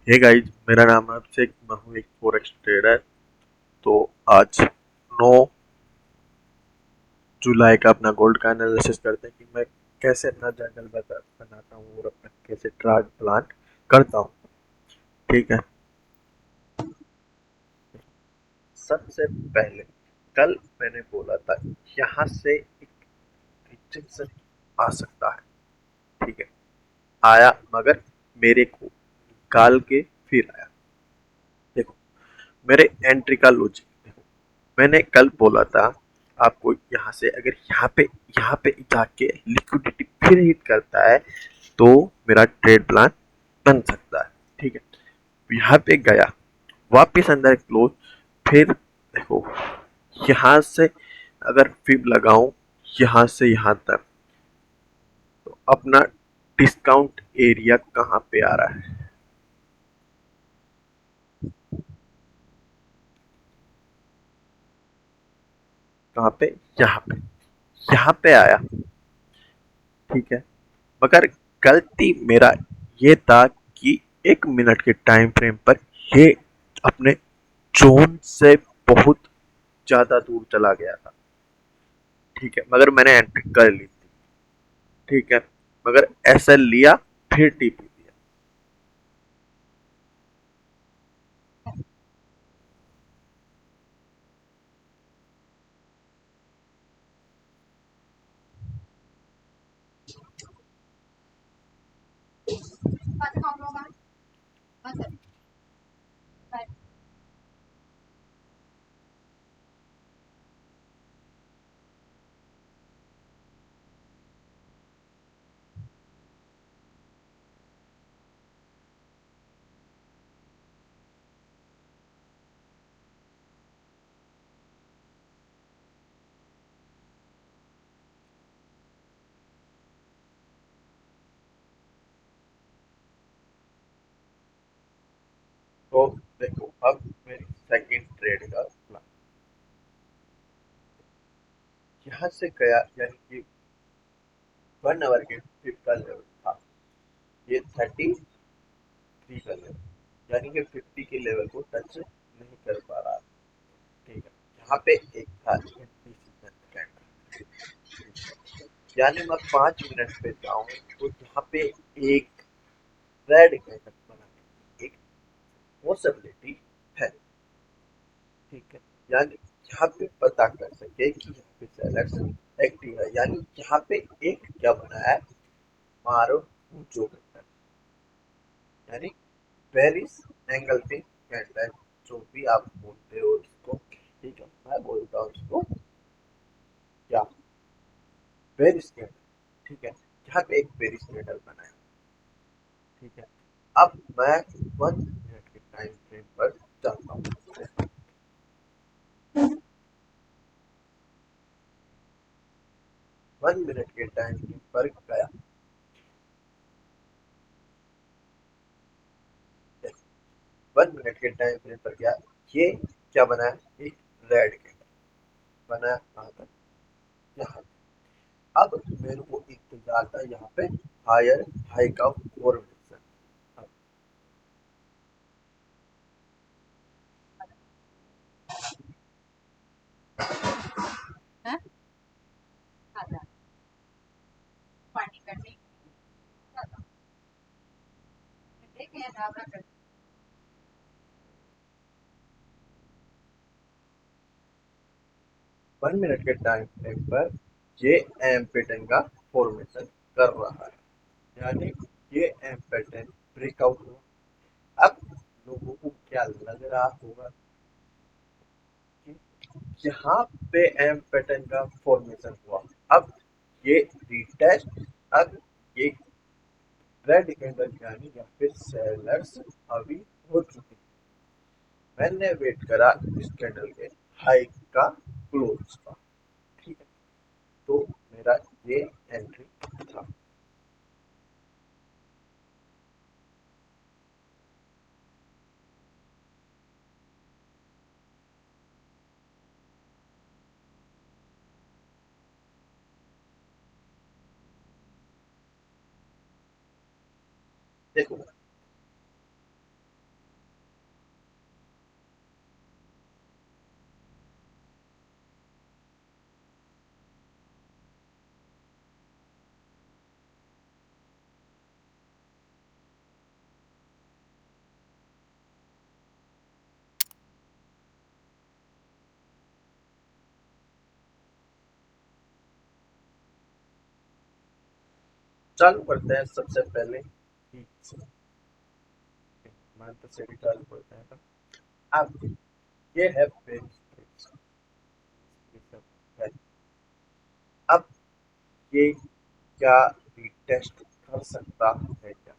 Hey guys, मेरा नाम है अभिषेक। मैं हूँ एक फॉरेक्स ट्रेडर। तो आज 9 जुलाई का अपना गोल्ड का एनालिसिस करते हैं कि मैं कैसे अपना जर्नल बनाता हूँ और अपना कैसे ट्रेड प्लान करता हूँ। ठीक है। सबसे पहले कल मैंने बोला था यहाँ से एक रिजेक्शन आ सकता है। ठीक है। आया, मगर मेरे को निकाल के फिर आया। देखो, मेरे एंट्री का लॉजिक देखो। मैंने कल बोला था आपको, यहाँ से अगर यहाँ पे जाके लिक्विडिटी फिर हिट करता है तो मेरा ट्रेड प्लान बन सकता है। ठीक है। यहाँ पे गया, वापस अंदर क्लोज, फिर देखो यहाँ से अगर फिब लगाऊं यहाँ से यहाँ तक, तो अपना डिस्काउंट एरिया कहाँ पे आ रहा है? कहाँ पे? यहाँ पे। यहाँ पे आया। ठीक है। मगर गलती मेरा ये था कि 1 मिनट के टाइम फ्रेम पर ये अपने जोन से बहुत ज्यादा दूर चला गया था। ठीक है, मगर मैंने एंट्री कर ली थी। ठीक है, मगर एसएल लिया, फिर टीपी दिया। तो देखो, अब मेरी सेकंड ट्रेड का प्लान यहाँ से गया, यानी कि 1 आवर के फिफ्थ का लेवल था, ये 33 का लेवल, यानी कि 50 के लेवल को टच नहीं कर पा रहा। ठीक है। यहाँ पे एक था कैंडल, यानी मैं 5 मिनट पे जाऊं तो यहाँ पे एक रेड कैंडल बनाने की एक पॉसिबिलिटी है। ठीक है। यानी यहाँ पे पता कर सके कि यहाँ पे सेलर्स एक्टिव है, यानी यहाँ पे एक क्या बना है, मारो जो कैंडल, यानी पेरिस एंगल पे कैंडल, जो भी आप बोलते हो इसको। ठीक है, मैं बोलता हूँ इसको क्या, पेरिस कैंडल। ठीक है। यहाँ पे एक पेरिस कैंडल बना है। ठीक है। अब मैं 1 मिनट के टाइम फ्रेम पर जाता हूँ। 1 मिनट के टाइम फ्रेम पर गया। 1 मिनट के टाइम फ्रेम पर गया, ये क्या बना है, एक रेड कैंडल बना है। कहाँ तक? यहाँ। अब मेरे को इंतजार था यहाँ पे हायर हाई का फॉर्मेशन। अब पार्टी करने 1 मिनट के टाइम फ्रेम पर ये एम पैटर्न का फॉर्मेशन कर रहा है, यानी ये एम पैटर्न ब्रेकआउट हुआ। अब लोगों को क्या लग रहा होगा कि यहाँ पे एम पैटर्न का फॉर्मेशन हुआ। अब ये रिटेस्ट, अब ये रेड कैंडल, यानी यहाँ पे सेलर्स अभी हो चुके हैं। मैंने वेट करा इस कैंडल के हाई का, क्लोज का। ठीक है। तो मेरा ये एंट्री था। देखो, चालू करते हैं सबसे पहले वीक से, मंथ से भी चालू करते हैं ना। अब ये है बेस प्रेस, ये सब है। अब ये क्या रीटेस्ट कर सकता है क्या?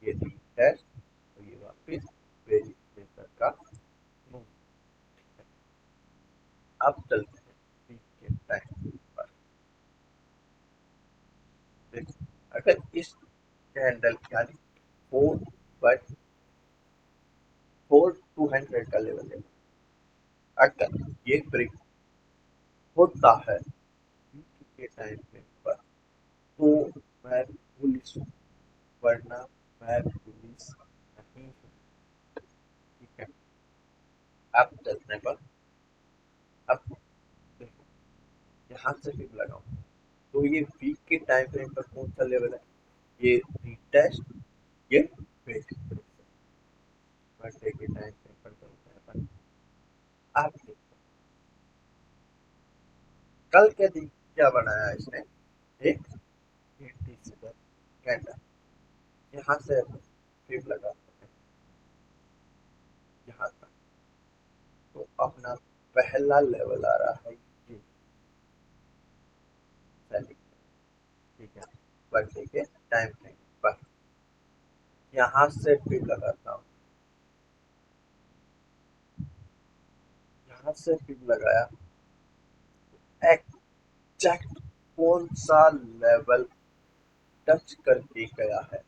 ये रीटेस्ट और ये वापस वेरिफिकेशन का मूव। अब चलते हैं वीक के टाइम पर। देखो, अगर इस कैंडल यानी फोर बाय 4,200 का लेवल है, अगर ये ब्रेक होता है वीक के टाइम फ्रेम पर, तो मैं बुलिश हूँ, वरना मैं बुलिश नहीं हूँ। ठीक है, अब चलने पर, अब देखो, यहाँ से भी लगाओ तो ये वीक के टाइम फ्रेम पर कौन सा लेवल है? ये रीटेस्ट, ये ब्रेक, घंटे के टाइम फ्रेम पर चलता है अपन। आप देखो, कल के दिन क्या बनाया इसने? एक इनडिसिबल कैंडल, यहाँ से फिर लगा यहाँ तक, तो अपना पहला लेवल आ रहा है ये सेलिंग। ठीक है, बढ़ने के टाइम फ्रेम पर यहाँ से फिर लगाता हूँ, यहाँ से फिर लगाया, एग्जैक्ट कौन सा लेवल टच करके गया है?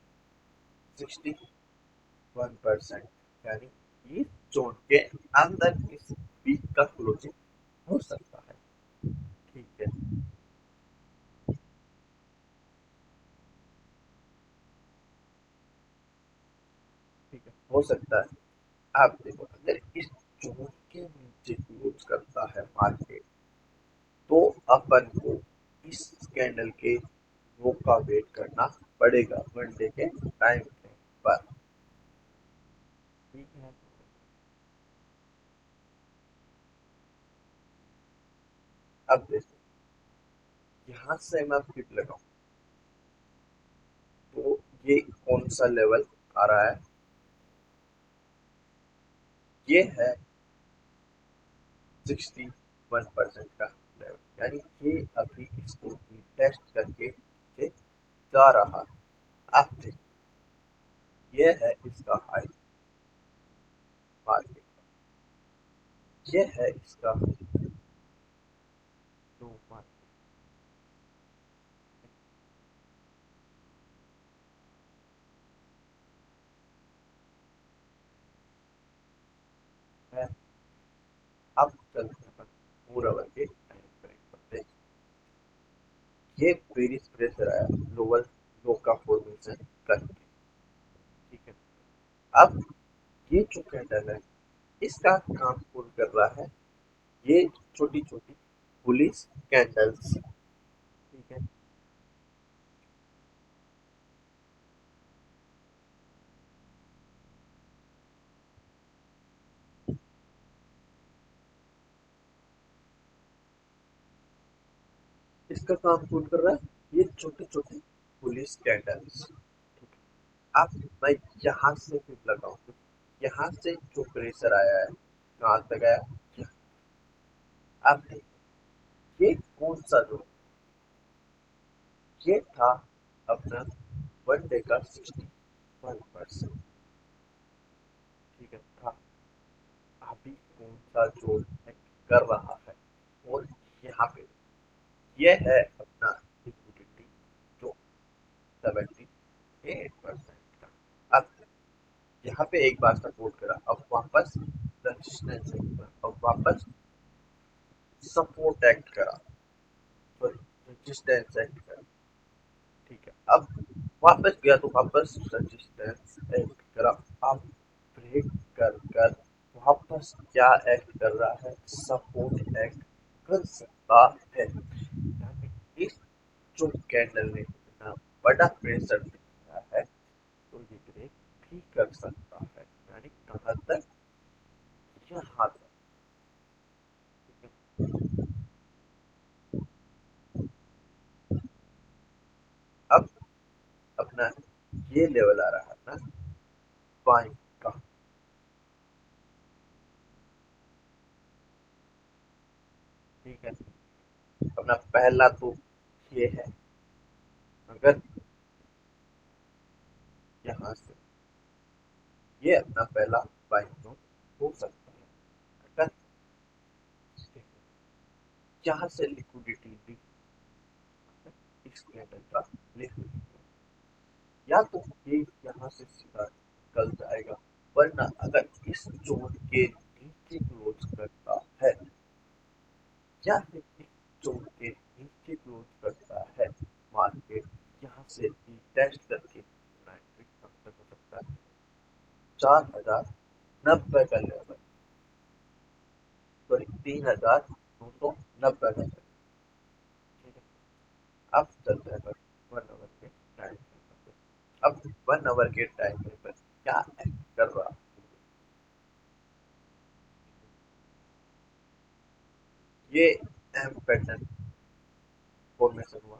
61%, यानी इस जोन के अंदर इस वीक का क्लोजिंग हो सकता है। ठीक है, ठीक है, हो सकता है। आप देखो, अगर इस जोन के नीचे क्लोज करता है मार्केट, तो अपन को इस कैंडल के लो का वेट करना पड़ेगा घंटे के टाइम फ्रेम पर। ठीक है, अब देखो, यहाँ से मैं फिर लगाऊं तो ये कौन सा लेवल आ रहा है? ये है 61% का लेवल, यानी ये अभी इसको टेस्ट करके नीचे जा रहा है। अब देखो, ये है इसका हाई मार्केट, ये है इसका लो मार्केट है। अब चलते हैं पूरा वर्ग टाइम फ्रेम पर देख, ये बेरिश प्रेशर आया लोअर लो का फॉर्मेशन करके। ठीक है, अब ये जो कैंडल है, इसका काम कौन कर रहा है? ये छोटी छोटी बुलिश कैंडल्स। ठीक है, इसका काम कौन कर रहा है? ये छोटे छोटे पुलिस कैंडल्स। अब मैं यहाँ से भी लगाऊं, यहाँ से जो प्रेशर आया है कहाँ तक आया? अब देखिए, ये कौन सा जो, ये था अपना वन डे का 61%। ठीक है, था। अभी कौन सा जो कर रहा है, और यहाँ पे ये है अपना लिक्विडिटी जो 78% का। अब यहाँ पे एक बार सपोर्ट करा, अब वापस रेजिस्टेंस एक्ट करा, अब वापस सपोर्ट एक्ट करा, सॉरी रेजिस्टेंस एक्ट करा। ठीक है, अब वापस गया तो वापस रेजिस्टेंस एक्ट करा। अब ब्रेक कर कर वापस क्या एक्ट कर रहा है? सपोर्ट एक्ट कर सकता है, यानी इस जो कैंडल ने इतना बड़ा प्रेशर दिखाया है, तो ये ब्रेक भी कर सकता है, यानी कहाँ तक? यहाँ तक। अब ये लेवल आ रहा है ना बाइंग का। ठीक है, अपना पहला तो ये है। अगर यहाँ से ये अपना पहला बाइंग जोन हो सकता है। अगर यहाँ से लिक्विडिटी भी इस कैंडल का लिक्विडिटी, या तो ये यहाँ से सीधा निकल जाएगा, वरना अगर इस जोन के नीचे क्लोज करता है या फिर इस जोन के नीचे क्लोज करता है मार्केट, यहाँ से भी टेस्ट करके एंट्री कब तक हो सकता है 4090 का लेवल, सॉरी 3290 का लेवल। ठीक है, अब चलते हैं 1 आवर के टाइम फ्रेम पर। अब 1 आवर के टाइम फ्रेम पर क्या एक्ट कर रहा है, ये एम पैटर्न फॉर्मेशन हुआ,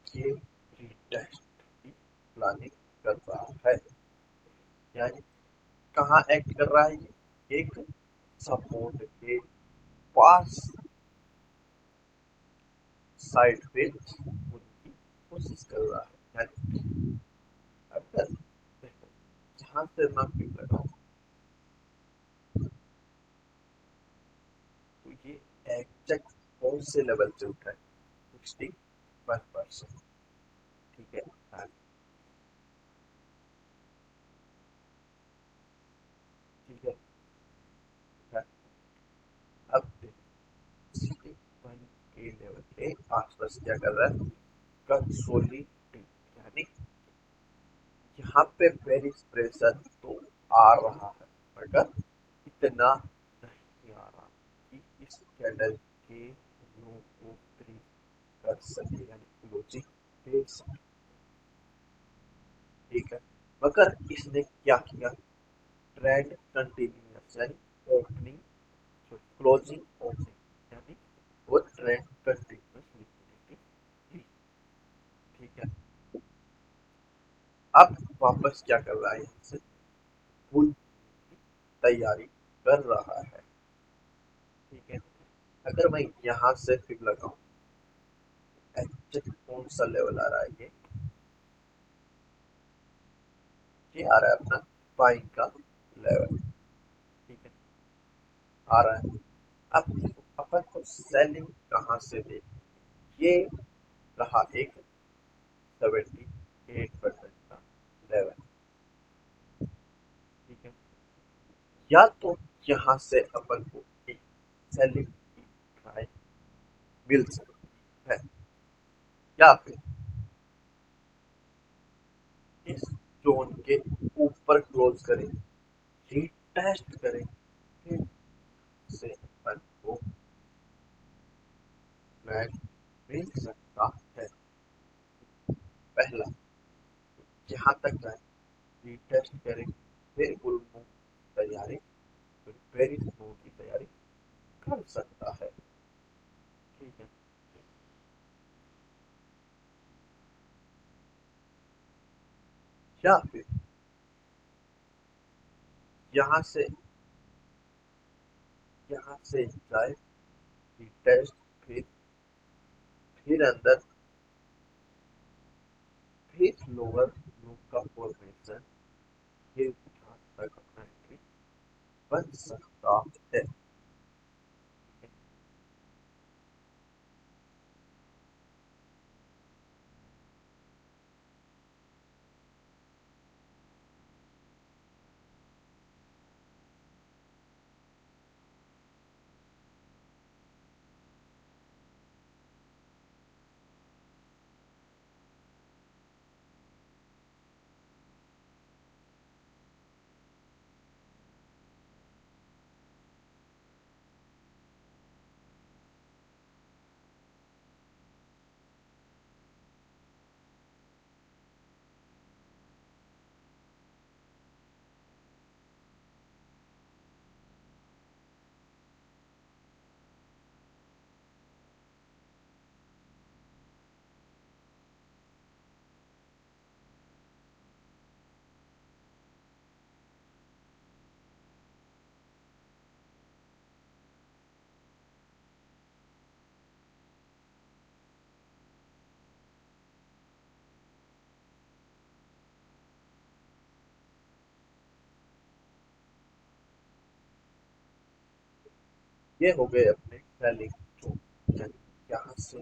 ये रीटेस्ट की प्लानिंग कर रहा है। यानी कहाँ एक्ट कर रहा है, ये एक सपोर्ट के पास साइड पे उनकी कोशिश कर रहा है। यानी अगर देखो जहां से मैं पिक लगाऊं तो ये एग्जैक्ट कौन से लेवल से उठा है, 61%। ठीक है, हाँ, ठीक है, हाँ। अब 61 के लेवल के आसपास क्या कर रहा है, कंसोलिडेटिंग। यानी यहाँ पे बेरिश प्रेशर तो आ रहा है, मगर इतना नहीं आ रहा कि इस कैंडल के लो को ब्रेक कर सके, यानी क्लोजिंग दे सके। ठीक है, मगर इसने क्या किया, ट्रेंड कंटिन्यूअस यानी ओपनिंग, क्लोजिंग ओपनिंग, यानी वो ट्रेंड कंटिन्यूअस लिक्विडिटी ली। ठीक है, अब वापस क्या कर रहा है, यहाँ से फुल तैयारी कर रहा है। ठीक है, अगर मैं यहाँ से फिर लगाऊं, एग्जैक्ट कौन सा लेवल आ रहा है, ये आ रहा है अपना बाइंग का लेवल। ठीक है, आ रहा है। अब अपन को सेलिंग कहाँ से दे, ये रहा एक 78% का लेवल। ठीक है, या तो यहाँ से अपन को एक सेलिंग की ट्राई मिल सकती है, या फिर इस जोन के ऊपर क्लोज करें, रीटेस्ट करें, फिर से अपन को फ्लैग मिल सकता है। पहला जहाँ तक जाए, रीटेस्ट करें, फिर बुल मूव तैयारी, फिर बेरिश मूव की तैयारी कर सकता है। ठीक है, या फिर यहाँ से जाए, रीटेस्ट, फिर अंदर, फिर लोअर लो का फॉर्मेशन, फिर यहाँ तक अपना एंट्री बन सकता है। ये हो गए अपने सेलिंग जोन, यानी यहाँ से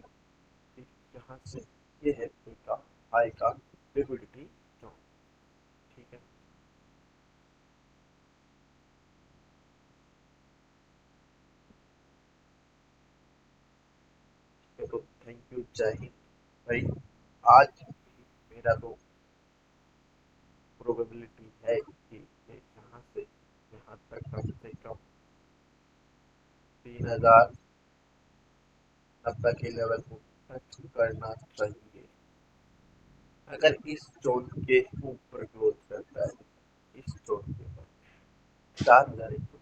यहाँ से ये है आपका हाई का लिक्विडिटी जोन। ठीक है, तो थैंक यू, जय हिंद भाई। आज मेरा तो प्रोबेबिलिटी है कि ये यहाँ से यहाँ तक कम से कम 3090 के लेवल को टच करना चाहिए। अगर इस जोन के ऊपर ग्रोथ करता है, इस जोन के ऊपर 4100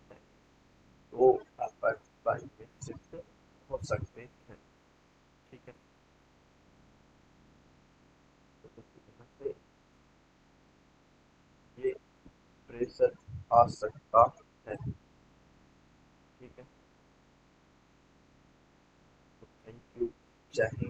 तो अपर बाई में शिफ्ट हो सकते हैं। ठीक है, तो यहाँ से ये प्रेशर आ सकता है। ठीक है, तो थैंक यू, जय हिंद।